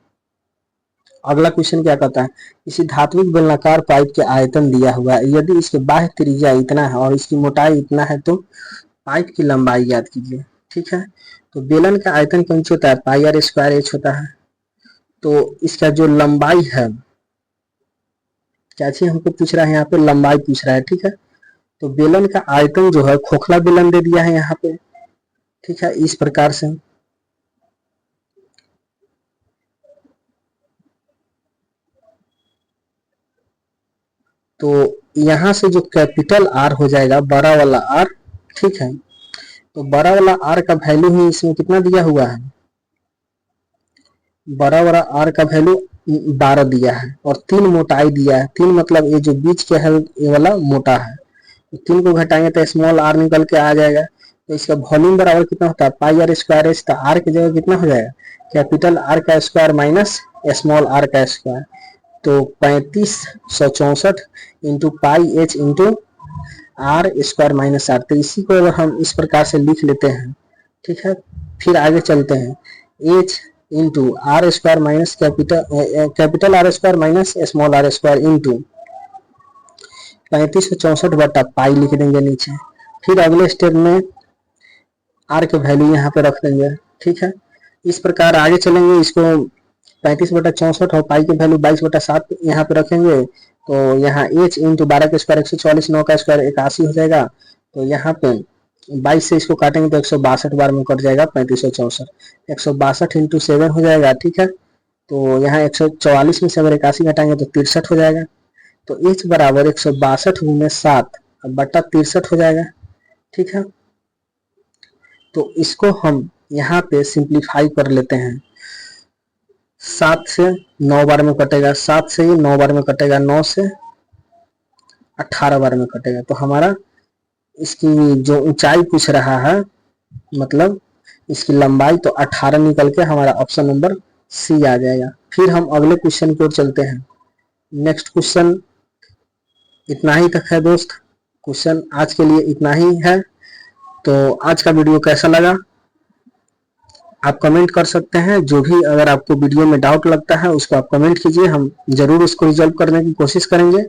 अगला क्वेश्चन क्या कहता है, किसी धात्विक बेलनाकार पाइप के आयतन दिया हुआ है, यदि इसके बाह्य त्रिज्या इतना है और इसकी मोटाई इतना है तो पाइप की लंबाई ज्ञात कीजिए। ठीक है, तो बेलन का आयतन कौन सा होता है, पाई आर स्क्वायर एच होता है। तो इसका जो लंबाई है, क्या चीज हमको पूछ रहा है, यहाँ पे लंबाई पूछ रहा है। ठीक है, तो बेलन का आयतन जो है खोखला बेलन दे दिया है यहाँ पे। ठीक है, इस प्रकार से तो यहाँ से जो कैपिटल आर हो जाएगा, बड़ा वाला आर। ठीक है, तो बड़ा वाला आर का वैल्यू ही इसमें कितना दिया हुआ है, बड़ा वाला आर का वैल्यू 12 दिया है और 3 मोटाई दिया है। 3 मतलब ये जो बीच के है ये वाला मोटा है, तो 3 को घटाएंगे तो स्मॉल आर निकल के आ जाएगा। तो इसका वॉल्यूम बराबर कितना होता है, पाई आर स्क्वायर एच, तो आर की जगह कितना हो जाएगा, कैपिटल आर का स्क्वायर माइनस स्मॉल आर का स्क्वायर। तो 3564 into pi H into R square minus R. तो इसी को अगर हम इस प्रकार से लिख लेते हैं, ठीक है, फिर आगे चलते हैं, H into R square minus capital R square minus small R square into 3564/पाई लिख देंगे नीचे। फिर अगले स्टेप में आर के वैल्यू यहाँ पे रख देंगे। ठीक है, इस प्रकार आगे चलेंगे, इसको 35/64 और पाई की वैल्यू 22/7 यहाँ पे रखेंगे। तो यहाँ एच इंटू 12 का स्क्वायर 144, 9 का स्क्वायर 81 हो जाएगा। तो यहाँ पे 22 से इसको काटेंगे तो 162 बार में कट जाएगा 3564, 162 इंटू 7 हो जाएगा। ठीक है, तो यहाँ 144 में से अगर 81 घटाएंगे तो 63 हो जाएगा। तो एच बराबर 162 गुने 7 बटा 63 हो जाएगा। ठीक है, तो इसको हम यहाँ पे सिंप्लीफाई कर लेते हैं, 7 से 9 बार में कटेगा, 7 से ही 9 बार में कटेगा, 9 से 18 बार में कटेगा। तो हमारा इसकी जो ऊंचाई पूछ रहा है, मतलब इसकी लंबाई, तो 18 निकल के हमारा ऑप्शन नंबर सी आ जाएगा। फिर हम अगले क्वेश्चन की ओर चलते हैं। नेक्स्ट क्वेश्चन इतना ही तक है दोस्त, क्वेश्चन आज के लिए इतना ही है। तो आज का वीडियो कैसा लगा आप कमेंट कर सकते हैं। जो भी अगर आपको वीडियो में डाउट लगता है उसको आप कमेंट कीजिए, हम जरूर उसको रिजॉल्व करने की कोशिश करेंगे।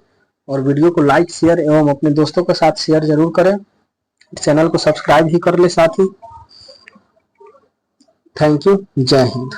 और वीडियो को लाइक शेयर एवं अपने दोस्तों के साथ शेयर जरूर करें। चैनल को सब्सक्राइब भी कर ले साथ ही। थैंक यू, जय हिंद।